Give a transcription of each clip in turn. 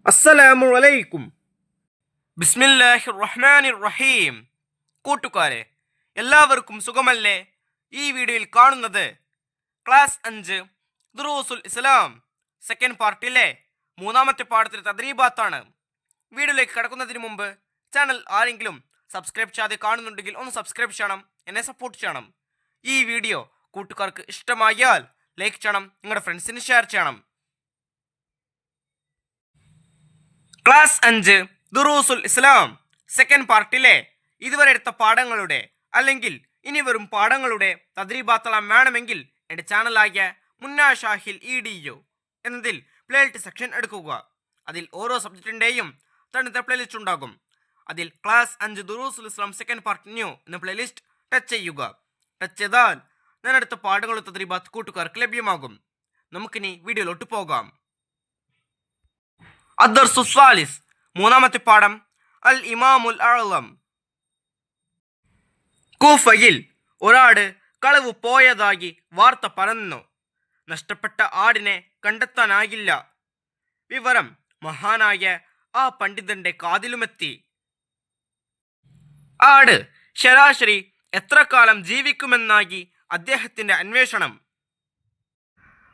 അസ്സലാമു അലൈക്കും. ബിസ്മില്ലാഹിർ റഹ്മാനിർ റഹീം. കൂട്ടുകാരെ, എല്ലാവർക്കും സുഖമല്ലേ? ഈ വീഡിയോയിൽ കാണുന്നത് ക്ലാസ് 5 ദുറൂസുൽ ഇസ്ലാം സെക്കൻഡ് പാർട്ടിലെ മൂന്നാമത്തെ പാഠത്തിലെ തദ്രീബാത്താണ്. വീഡിയോയിലേക്ക് കടക്കുന്നതിന് മുമ്പ് ചാനൽ ആരെങ്കിലും സബ്സ്ക്രൈബ് ചെയ്യാതെ കാണുന്നുണ്ടെങ്കിൽ ഒന്ന് സബ്സ്ക്രൈബ് ചെയ്യണം, എന്നെ സപ്പോർട്ട് ചെയ്യണം. ഈ വീഡിയോ കൂട്ടുകാർക്ക് ഇഷ്ടമായാൽ ലൈക്ക് ചെയ്യണം, നിങ്ങളുടെ ഫ്രണ്ട്സിന് ഷെയർ ചെയ്യണം. ക്ലാസ് 5 ദുറൂസുൽ ഇസ്ലാം സെക്കൻഡ് പാർട്ടിലെ ഇതുവരെ എടുത്ത പാഠങ്ങളുടെ അല്ലെങ്കിൽ ഇനി വരും പാഠങ്ങളുടെ തദ്രീബാത്തെല്ലാം വേണമെങ്കിൽ എൻ്റെ ചാനലായ മുന്നാ ഷാഹിൽ EDU എന്നതിൽ പ്ലേലിസ്റ്റ് സെക്ഷൻ എടുക്കുക. അതിൽ ഓരോ സബ്ജക്റ്റിൻ്റെയും തനിത്ത പ്ലേലിസ്റ്റ് ഉണ്ടാകും. അതിൽ ക്ലാസ് 5 ദുറൂസുൽ ഇസ്ലാം സെക്കൻഡ് പാർട്ട് ന്യൂ എന്ന പ്ലേലിസ്റ്റ് ടച്ച് ചെയ്യുക. ടച്ച് ചെയ്താൽ ഞാൻ എടുത്ത പാഠങ്ങളുടെ തദ്രീബാത്ത് കൂട്ടുകാർക്ക് ലഭ്യമാകും. നമുക്കിനി വീഡിയോയിലോട്ട് പോകാം. അദ്ദർസു സാലിസ് മൂന്നാമത്തെ പാഠം അൽ ഇമാമുൽ അഅ്ലം. കൂഫയിൽ ഒരാട് കളവ് പോയതായി വാർത്ത പരന്നു. നഷ്ടപ്പെട്ട ആടിനെ കണ്ടെത്താനാകില്ല. വിവരം മഹാനായ ആ പണ്ഡിതന്റെ കാതിലുമെത്തി. ആട് ശരാശരി എത്ര കാലം ജീവിക്കുമെന്നായി അദ്ദേഹത്തിന്റെ അന്വേഷണം.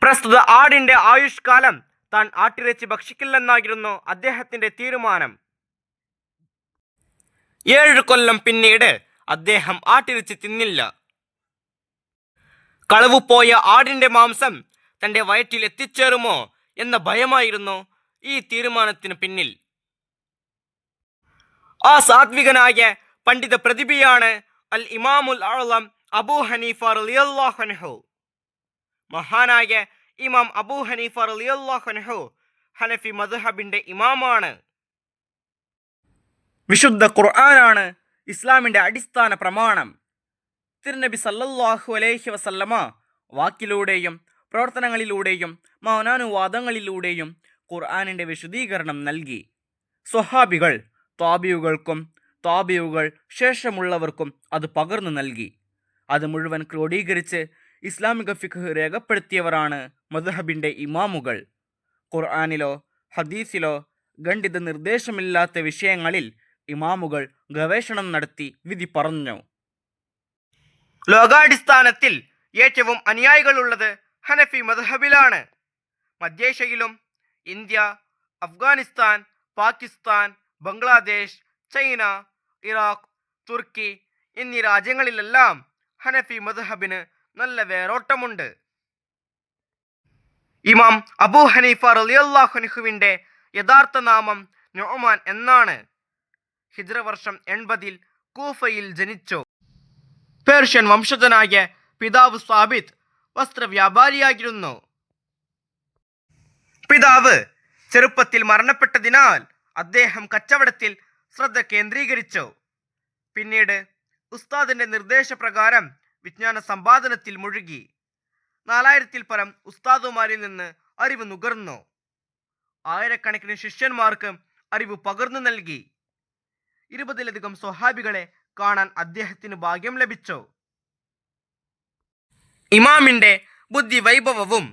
പ്രസ്തുത ആടിന്റെ ആയുഷ്കാലം താൻ ആട്ടിറച്ചി ഭക്ഷിക്കില്ലെന്നായിരുന്നു അദ്ദേഹത്തിന്റെ തീരുമാനം. 7 കൊല്ലം പിന്നീട് അദ്ദേഹം ആട്ടിറച്ചി തിന്നില്ല. കളവുപോയ ആടിന്റെ മാംസം തന്റെ വയറ്റിൽ എത്തിച്ചേരുമോ എന്ന ഭയമായിരുന്നു ഈ തീരുമാനത്തിന് പിന്നിൽ. ആ സാത്വികനായ പണ്ഡിത പ്രതിഭയാണ് അൽ ഇമാമുൽ അഅ്ലം അബൂ ഹനീഫ റളിയല്ലാഹു അൻഹു. മഹാനായ ഇമാം അബൂ ഹനീഫ റളിയല്ലാഹു അൻഹു ഹനഫി മദ്ഹബിന്റെ ഇമാമാണ്. വിശുദ്ധ ഖുർആനാണ് ഇസ്ലാമിന്റെ അടിസ്ഥാന പ്രമാണം. തിരുനബി സല്ലല്ലാഹു അലൈഹി വസല്ലമ വാക്കിലൂടെയും പ്രവർത്തനങ്ങളിലൂടെയും മൗനാനുവാദങ്ങളിലൂടെയും ഖുർആനിന്റെ വിശദീകരണം നൽകി. സ്വഹാബികൾ താബിയുകൾക്കും താബിയുകൾ ശേഷമുള്ളവർക്കും അത് പകർന്നു നൽകി. അത് മുഴുവൻ ക്രോഡീകരിച്ച് ഇസ്ലാമിക ഫിഖ് രേഖപ്പെടുത്തിയവരാണ് മദ്ഹബിന്റെ ഇമാമുകൾ. ഖുർആനിലോ ഹദീസിലോ ഖണ്ഡിത നിർദ്ദേശമില്ലാത്ത വിഷയങ്ങളിൽ ഇമാമുകൾ ഗവേഷണം നടത്തി വിധി പറഞ്ഞു. ലോകാടിസ്ഥാനത്തിൽ ഏറ്റവും അനുയായികളുള്ളത് ഹനഫി മദ്ഹബിലാണ്. മധ്യേഷ്യയിലും India, Afghanistan, Pakistan, Bangladesh, China, Iraq, തുർക്കി എന്നീ രാജ്യങ്ങളിലെല്ലാം ഹനഫി മദ്ഹബിന് നല്ല വേരോട്ടമുണ്ട്. ഇമാം അബൂ ഹനീഫ റളിയല്ലാഹു അൻഹുവിന്റെ യഥാർത്ഥ നാമം നുഅ്മാൻ എന്നാണ്. ഹിജ്റ വർഷം 80 കൂഫയിൽ ജനിച്ചു. പേർഷ്യൻ വംശജനായ പിതാവ് സാബിത്ത് വസ്ത്രവ്യാപാരിയായിരുന്നു. പിതാവ് ചെറുപ്പത്തിൽ മരണപ്പെട്ടതിനാൽ അദ്ദേഹം കച്ചവടത്തിൽ ശ്രദ്ധ കേന്ദ്രീകരിച്ചു. പിന്നീട് ഉസ്താദിന്റെ നിർദ്ദേശപ്രകാരം വിജ്ഞാന സമ്പാദനത്തിൽ മുഴുകി. 4000-ൽ പരം ഉസ്താദുമാരിൽ നിന്ന് അറിവ് നുകർന്നു. ആയിരക്കണക്കിന് ശിഷ്യന്മാർക്ക് അറിവ് പകർന്നു നൽകി. 20-ലധികം സ്വഹാബികളെ കാണാൻ അദ്ദേഹത്തിന് ഭാഗ്യം ലഭിച്ചു. ഇമാമിന്റെ ബുദ്ധി വൈഭവവും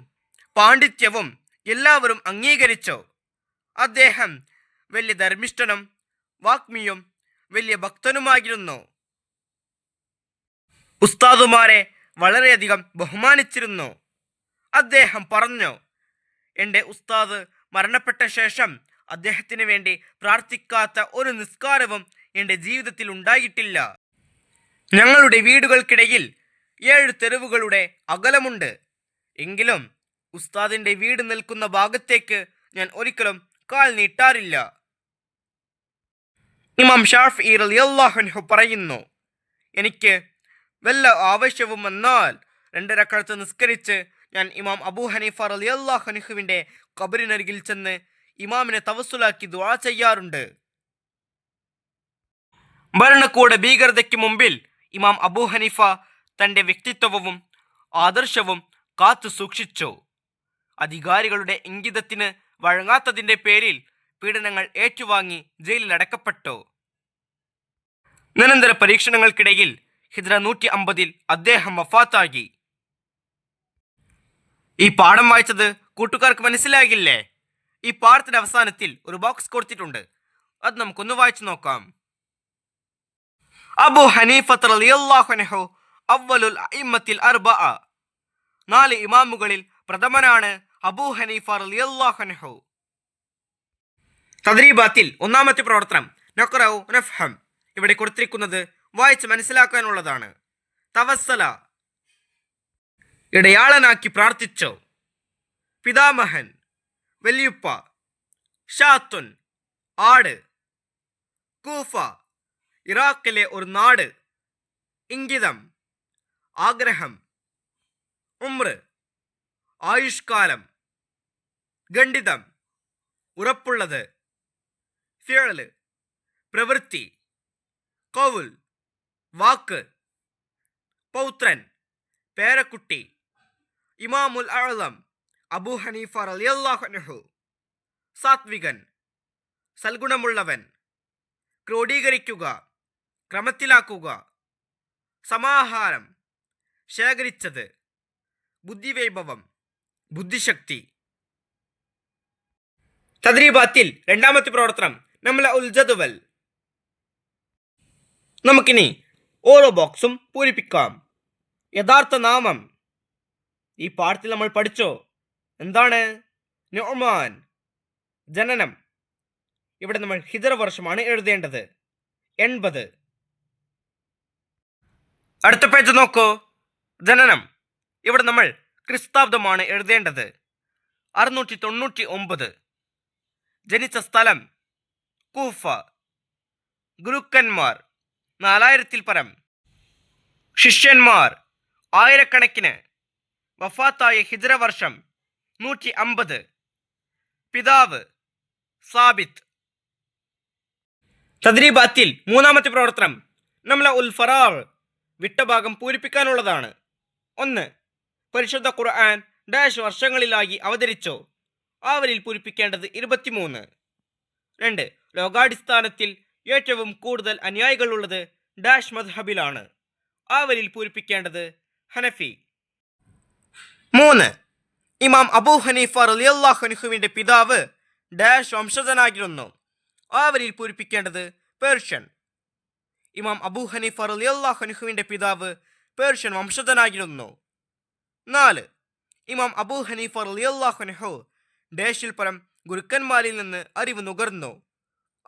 പാണ്ഡിത്യവും എല്ലാവരും അംഗീകരിച്ചു. അദ്ദേഹം വലിയ ധർമ്മിഷ്ഠനും വാഗ്മിയും വലിയ ഭക്തനുമായിരുന്നു. ഉസ്താദുമാരെ വളരെയധികം ബഹുമാനിച്ചിരുന്നു. അദ്ദേഹം പറഞ്ഞു, എൻ്റെ ഉസ്താദ് മരണപ്പെട്ട ശേഷം അദ്ദേഹത്തിന് വേണ്ടി പ്രാർത്ഥിക്കാത്ത ഒരു നിസ്കാരവും എൻ്റെ ജീവിതത്തിൽ ഉണ്ടായിട്ടില്ല. ഞങ്ങളുടെ വീടുകൾക്കിടയിൽ 7 തെരുവുകളുടെ അകലമുണ്ട്. എങ്കിലും ഉസ്താദിൻ്റെ വീട് നിൽക്കുന്ന ഭാഗത്തേക്ക് ഞാൻ ഒരിക്കലും കാൽ നീട്ടാറില്ല. ഇമാം ഷാഫിഈ റളിയല്ലാഹു അൻഹു പറയുന്നു, എനിക്ക് വല്ല ആവശ്യവും വന്നാൽ 2 റക്അത്ത് നിസ്കരിച്ച് ഞാൻ ഇമാം അബൂ ഹനീഫ റളിയല്ലാഹു അൻഹുവിന്റെ ഖബറിനരികിൽ ചെന്ന് ഇമാമിനെ തവസ്സുലാക്കി ദുആ ചെയ്യാറുണ്ട്. ഭരണകൂട ഭീകരതയ്ക്ക് മുമ്പിൽ ഇമാം അബൂ ഹനീഫ തന്റെ വ്യക്തിത്വവും ആദർശവും കാത്തു സൂക്ഷിച്ചു. അധികാരികളുടെ ഇംഗിതത്തിന് വഴങ്ങാത്തതിന്റെ പേരിൽ പീഡനങ്ങൾ ഏറ്റുവാങ്ങി ജയിലിൽ അടക്കപ്പെട്ടു. നിരന്തര പരീക്ഷണങ്ങൾക്കിടയിൽ ഹിജ്റ 150-ൽ അദ്ദേഹം വഫാത്തായി. ഈ പാഠം വായിച്ചത് കൂട്ടുകാർക്ക് മനസ്സിലാകില്ലേ? ഈ പാഠത്തിന്റെ അവസാനത്തിൽ ഒരു ബോക്സ് കൊടുത്തിട്ടുണ്ട്, അത് നമുക്കൊന്ന് വായിച്ചു നോക്കാം. അബു ഹനീഫത്ത് റളിയല്ലാഹു അൻഹു അവ്വലുൽ അഇമ്മത്തിൽ അർബഅ. 4 ഇമാമുകളിൽ പ്രഥമനാണ് അബൂ ഹനീഫ റളിയല്ലാഹു അൻഹു. തദ്രീബാത്തിൽ ഒന്നാമത്തെ പ്രവർത്തനം നഖ്റഉ നഫ്ഹം. ഇവിടെ കൊടുത്തിരിക്കുന്നത് വായിച്ച് മനസ്സിലാക്കാനുള്ളതാണ്. തവസ്സല, ഇടയാളനാക്കി പ്രാർത്ഥിച്ചോ. പിതാമഹൻ, വല്യുപ്പ. ഷാത്തുൻ, ആട്. കൂഫ, ഇറാഖിലെ ഒരു നാട്. ഇംഗിതം, ആഗ്രഹം. ഉംർ, ആയുഷ്കാലം. ഖണ്ഡിതം, ഉറപ്പുള്ളത്. ഫിഅല്, പ്രവൃത്തി. ഖൗൽ, വാക്ക്. പൗത്രൻ, പേരക്കുട്ടി. ഇമാമുൽ അഅ്ലം അബൂ ഹനീഫ റളിയല്ലാഹു അൻഹു. സാത്വികൻ, സൽഗുണമുള്ളവൻ. ക്രോഡീകരിക്കുക, ക്രമത്തിലാക്കുക. സമാഹാരം, ശേഖരിച്ചത്. ബുദ്ധിവൈഭവം, ബുദ്ധിശക്തി. തദ്രീബാത്തിൽ രണ്ടാമത്തെ പ്രവർത്തനം നമ്മളെ ജദ്വൽ. നമുക്കിനി ഓരോ ബോക്സും പൂരിപ്പിക്കാം. യഥാർത്ഥ നാമം ഈ പാഠത്തിൽ നമ്മൾ പഠിച്ചോ. എന്താണ്? നുഅ്മാൻ. ജനനം, ഇവിടെ നമ്മൾ ഹിജ്റ വർഷമാണ് എഴുതേണ്ടത്, 80. അടുത്ത പേജ് നോക്കൂ. ജനനം, ഇവിടെ നമ്മൾ ക്രിസ്താബ്ദമാണ് എഴുതേണ്ടത്, 699. ജനിച്ച സ്ഥലം കൂഫ. ഗുരുക്കന്മാർ 4000-ൽ പരം. ശിഷ്യന്മാർ ആയിരക്കണക്കിന്. വഫാത്തായ ഹിജ്റ വർഷം 150. പിതാവ് സാബിത്ത്. തദ്രീബാത്തിൽ മൂന്നാമത്തെ പ്രവർത്തനം നമ്മളെ ഫറാഗ്, വിട്ട ഭാഗം പൂരിപ്പിക്കാനുള്ളതാണ്. 1. പരിശുദ്ധ ഖുർആൻ ഡാഷ് വർഷങ്ങളിലായി അവതരിച്ചോ. അവരിൽ പൂരിപ്പിക്കേണ്ടത് 23. 2. ലോകാടിസ്ഥാനത്തിൽ ഏറ്റവും കൂടുതൽ അനുയായികളുള്ളത് ഡാഷ് മദ്ഹബിലാണ്. അവരിൽ പൂരിപ്പിക്കേണ്ടത് ഹനഫി. 3. ഇമാം അബൂ ഹനീഫ റളിയല്ലാഹു അൻഹുവിന്റെ പിതാവ് ഡാഷ് വംശജനായിരുന്നു. അവരിൽ പൂരിപ്പിക്കേണ്ടത് പേർഷ്യൻ. ഇമാം അബൂ ഹനീഫ റളിയല്ലാഹു അൻഹുവിന്റെ പിതാവ് പേർഷ്യൻ വംശജനായിരുന്നു. 4. ഇമാം അബൂ ഹനീഫ റളിയല്ലാഹു അൻഹു ഡാഷിൽ പരം ഗുരുക്കന്മാരിൽ നിന്ന് അറിവ് നുകർന്നു.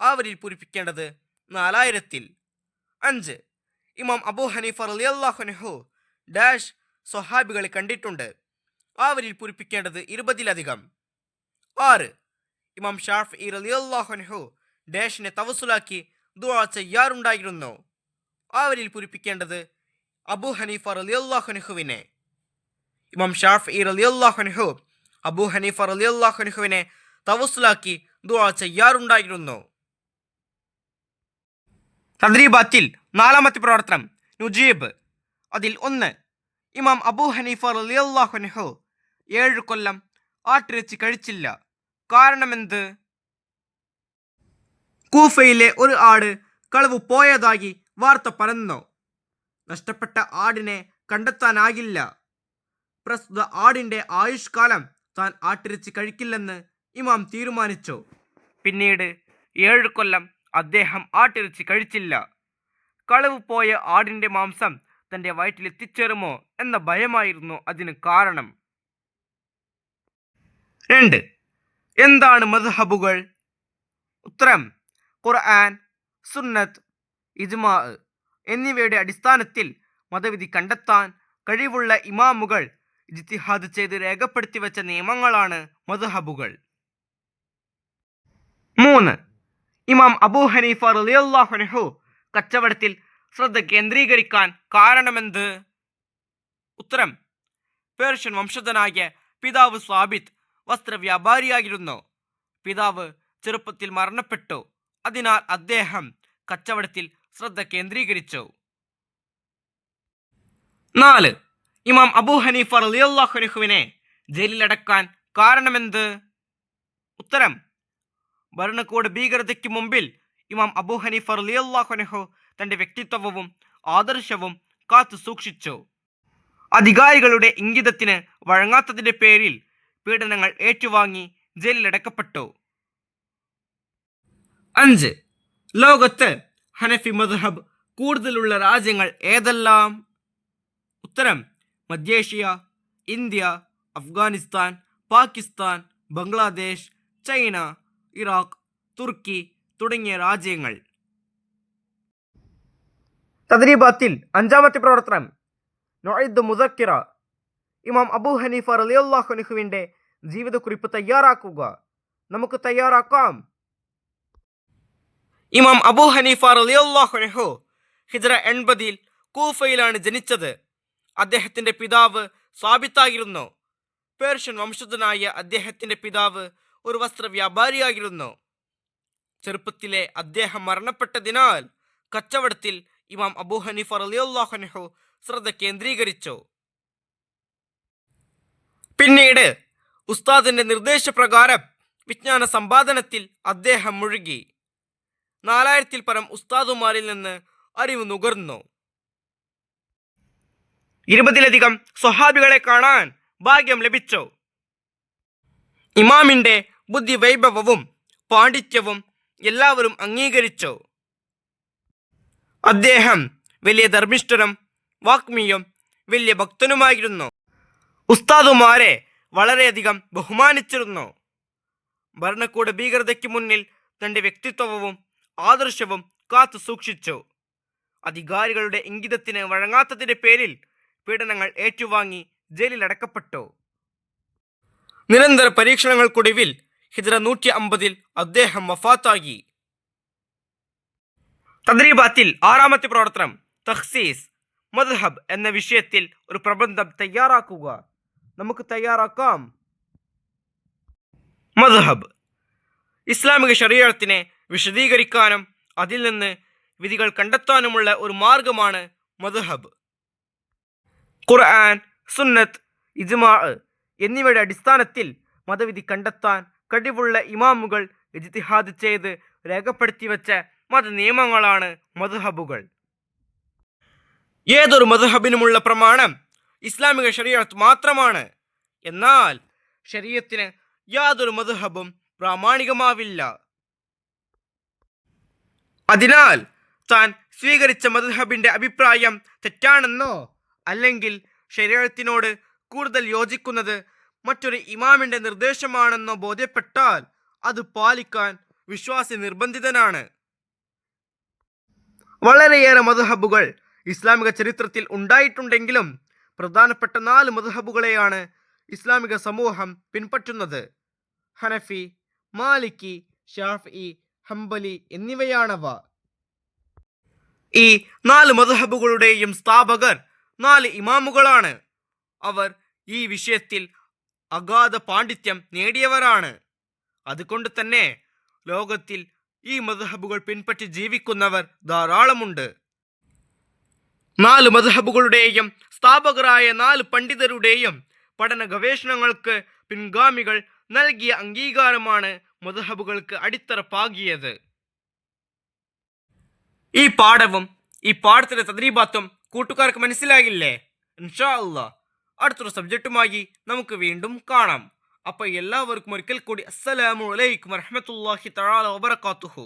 അവരിൽ പൂരിപ്പിക്കേണ്ടത് 4000-ൽ. 5. ഇമാം അബൂ ഹനീഫ റളിയല്ലാഹു അൻഹു ഡാഷ് സ്വഹാബികളെ കണ്ടിട്ടുണ്ട്. അവരിൽ പൂരിപ്പിക്കേണ്ടത് 20-ലധികം. 6. ഇമാം ഷാഫിഈ റളിയല്ലാഹു അൻഹു ഡാഷിനെ തവസ്സുലാക്കി ദുആ ചെയ്യാറുണ്ടായിരുന്നു. അവരിൽ പൂരിപ്പിക്കേണ്ടത് അബൂ ഹനീഫ റളിയല്ലാഹു അൻഹുവിനെ. ഇമാം ഷാഫിഈ റളിയല്ലാഹു അൻഹു അബൂ ഹനീഫ റളിയല്ലാഹു അൻഹുവിനെ തവസ്സുലാക്കി ദുആ ചെയ്യാറുണ്ടായിരുന്നു. തദ്രീബാത്തിൽ നാലാമത്തെ പ്രവർത്തനം നുജീബ്. അതിൽ 1. ഇമാം അബൂ ഹനീഫ റളിയല്ലാഹു അൻഹു 7 കൊല്ലം ആട്ടിറച്ചി കഴിച്ചില്ല. കാരണമെന്ത്? കൂഫയിലെ ഒരു ആട് കളവ് പോയതായി വാർത്ത പരന്നു. നഷ്ടപ്പെട്ട ആടിനെ കണ്ടെത്താനാകില്ല. പ്രസ്തുത ആടിന്റെ ആയുഷ്കാലം താൻ ആട്ടിറച്ചി കഴിക്കില്ലെന്ന് ഇമാം തീരുമാനിച്ചു. പിന്നീട് 7 കൊല്ലം അദ്ദേഹം ആട്ടിറച്ചി കഴിച്ചില്ല. കളവ് പോയ ആടിന്റെ മാംസം തന്റെ വയറ്റിൽ എത്തിച്ചേരുമോ എന്ന ഭയമായിരുന്നു അതിന് കാരണം. 2. എന്താണ് മദ്ഹബുകൾ? ഉത്തരം: ഖുർആൻ, സുന്നത്ത്, ഇജ്മാ എന്നിവയുടെ അടിസ്ഥാനത്തിൽ മതവിധി കണ്ടെത്താൻ കഴിവുള്ള ഇമാമുകൾ ഇജ്തിഹാദ് ചെയ്ത് രേഖപ്പെടുത്തി വെച്ച നിയമങ്ങളാണ് മദ്ഹബുകൾ. 3. ഇമാം അബൂ ഹനീഫ റളിയല്ലാഹു അൻഹു കച്ചവടത്തിൽ ശ്രദ്ധ കേന്ദ്രീകരിക്കാൻ കാരണമെന്ത്? ഉത്തരം: പേർഷ്യൻ വംശജനായ പിതാവ് സാബിത്ത് വസ്ത്രവ്യാപാരിയായിരുന്നു. പിതാവ് ചെറുപ്പത്തിൽ മരണപ്പെട്ടു. അതിനാൽ അദ്ദേഹം കച്ചവടത്തിൽ ശ്രദ്ധ കേന്ദ്രീകരിച്ചു. 4. ഇമാം അബൂ ഹനീഫ റളിയല്ലാഹു അൻഹുവിനെ ജയിലിലടക്കാൻ കാരണമെന്ത്? ഉത്തരം: ഭരണകൂട ഭീകരതയ്ക്ക് മുമ്പിൽ ഇമാം അബൂ ഹനീഫ റളിയല്ലാഹു അൻഹു തന്റെ വ്യക്തിത്വവും ആദർശവും കാത്തു സൂക്ഷിച്ചു. അധികാരികളുടെ ഇംഗിതത്തിന് വഴങ്ങാത്തതിന്റെ പേരിൽ പീഡനങ്ങൾ ഏറ്റുവാങ്ങി ജയിലിലടക്കപ്പെട്ടു. 5. ലോകത്ത് ഹനഫി മദ്ഹബ് കൂടുതലുള്ള രാജ്യങ്ങൾ ഏതെല്ലാം? ഉത്തരം: മധ്യേഷ്യ, India, Afghanistan, Pakistan, Bangladesh, China, Iraq, തുർക്കി തുടങ്ങിയ രാജ്യങ്ങൾ. തദ്രീബാത്തിൽ 5-ാമത്തെ പ്രവർത്തനം നുഇദ് മുദക്കിറ. ഇമാം അബൂ ഹനീഫ റളിയല്ലാഹു അൻഹുവിന്റെ ജീവിതക്കുറിപ്പ് തയ്യാറാക്കുക. നമുക്ക് തയ്യാറാക്കാം. ഇമാം അബൂ ഹനീഫ റളിയല്ലാഹു അൻഹു ഹിജ്റ 80-ൽ കൂഫയിലാണ് ജനിച്ചത്. അദ്ദേഹത്തിന്റെ പിതാവ് സാബിത്തായിരുന്നു. പേർഷ്യൻ വംശജനായ അദ്ദേഹത്തിന്റെ പിതാവ് ഒരു വസ്ത്രവ്യാപാരിയായിരുന്നു. ചെറുപ്പത്തിലെ അദ്ദേഹം മരണപ്പെട്ടതിനാൽ കച്ചവടത്തിൽ ഇമാം അബൂ ഹനീഫ റളിയല്ലാഹു അൻഹു ശ്രദ്ധ കേന്ദ്രീകരിച്ചു. പിന്നീട് ഉസ്താദിന്റെ നിർദ്ദേശപ്രകാരം വിജ്ഞാന സമ്പാദനത്തിൽ അദ്ദേഹം മുഴുകി. 4000-ൽ പരം ഉസ്താദുമാരിൽ നിന്ന് അറിവ് നുകർന്നു. 20-ലധികം സ്വഹാബികളെ കാണാൻ ഭാഗ്യം ലഭിച്ചു. ഇമാമിന്റെ ബുദ്ധി വൈഭവവും പാണ്ഡിത്യവും എല്ലാവരും അംഗീകരിച്ചു. അദ്ദേഹം വലിയ ധർമ്മിഷ്ഠനും വാഗ്മിയും വലിയ ഭക്തനുമായിരുന്നു. ഉസ്താദുമാരെ വളരെയധികം ബഹുമാനിച്ചിരുന്നു. ഭരണകൂട ഭീകരതയ്ക്ക് മുന്നിൽ തന്റെ വ്യക്തിത്വവും ആദർശവും കാത്തു സൂക്ഷിച്ചു. അധികാരികളുടെ ഇംഗിതത്തിന് വഴങ്ങാത്തതിന്റെ പേരിൽ പീഡനങ്ങൾ ഏറ്റുവാങ്ങി ജയിലിലടക്കപ്പെട്ടു. നിരന്തര പരീക്ഷണങ്ങൾക്കൊടുവിൽ ഹിജ്റ 150-ൽ അദ്ദേഹം വഫാത്തായി. തദ്രീബാത്തിൽ 6-ാമത്തെ പ്രവർത്തനം തഖ്സീസ് മദ്ഹബ് എന്ന വിഷയത്തിൽ ഒരു പ്രബന്ധം തയ്യാറാക്കുക. നമുക്ക് തയ്യാറാക്കാം. മദ്ഹബ് ഇസ്ലാമിക ശരീഅത്തിനെ വിശദീകരിക്കാനും അതിൽ നിന്ന് വിധികൾ കണ്ടെത്താനുമുള്ള ഒരു മാർഗമാണ് മദ്ഹബ്. ഖുർആൻ, സുന്നത്ത്, ഇജ്മാ എന്നിവയുടെ അടിസ്ഥാനത്തിൽ മതവിധി കണ്ടെത്താൻ കഴിവുള്ള ഇമാമുകൾ ഇജ്തിഹാദ് ചെയ്ത് രേഖപ്പെടുത്തി വെച്ച മതനിയമങ്ങളാണ് മദ്ഹബുകൾ. ഏതൊരു മദ്ഹബിനുമുള്ള പ്രമാണം ഇസ്ലാമിക ശരീഅത്ത് മാത്രമാണ്. എന്നാൽ ശരീഅത്തിന് യാതൊരു മദ്ഹബും പ്രാമാണികമാവില്ല. അതിനാൽ താൻ സ്വീകരിച്ച മദ്ഹബിന്റെ അഭിപ്രായം തെറ്റാണെന്നോ അല്ലെങ്കിൽ ശരീഅത്തിനോട് കൂടുതൽ യോജിക്കുന്നത് മറ്റൊരു ഇമാമിന്റെ നിർദ്ദേശമാണെന്നോ ബോധ്യപ്പെട്ടാൽ അത് പാലിക്കാൻ വിശ്വാസി നിർബന്ധിതനാണ്. വളരെയേറെ മദ്ഹബുകൾ ഇസ്ലാമിക ചരിത്രത്തിൽ ഉണ്ടായിട്ടുണ്ടെങ്കിലും പ്രധാനപ്പെട്ട 4 മദ്ഹബുകളെയാണ് ഇസ്ലാമിക സമൂഹം പിൻപറ്റുന്നത്. ഹനഫി, മാലിക്കി, ഷാഫിഈ, ഹംബലി എന്നിവയാണവ. ഈ 4 മദ്ഹബുകളുടെയും സ്ഥാപകർ 4 ഇമാമുകളാണ്. അവർ ഈ വിഷയത്തിൽ അഗാധ പാണ്ഡിത്യം നേടിയവരാണ്. അതുകൊണ്ട് തന്നെ ലോകത്തിൽ ഈ മദ്ഹബുകൾ പിൻപറ്റി ജീവിക്കുന്നവർ ധാരാളമുണ്ട്. 4 മദ്ഹബുകളുടെയും സ്ഥാപകരായ 4 പണ്ഡിതരുടെയും പഠന ഗവേഷണങ്ങൾക്ക് പിൻഗാമികൾ നൽകിയ അംഗീകാരമാണ് മദ്ഹബുകൾക്ക് അടിത്തറ പാകിയത്. ഈ പാഠവും ഈ പാഠത്തിലെ തദ്രീബാത്തും കൂട്ടുകാർക്ക് മനസ്സിലാകില്ലേ? ഇൻഷാ അല്ലാഹ് അടുത്തൊരു സബ്ജക്റ്റുമായി നമുക്ക് വീണ്ടും കാണാം. അപ്പോൾ എല്ലാവർക്കും ഒരിക്കൽ കൂടി അസ്സലാമു അലൈക്കും വറഹ്മത്തുള്ളാഹി തആല വബറകാതുഹു.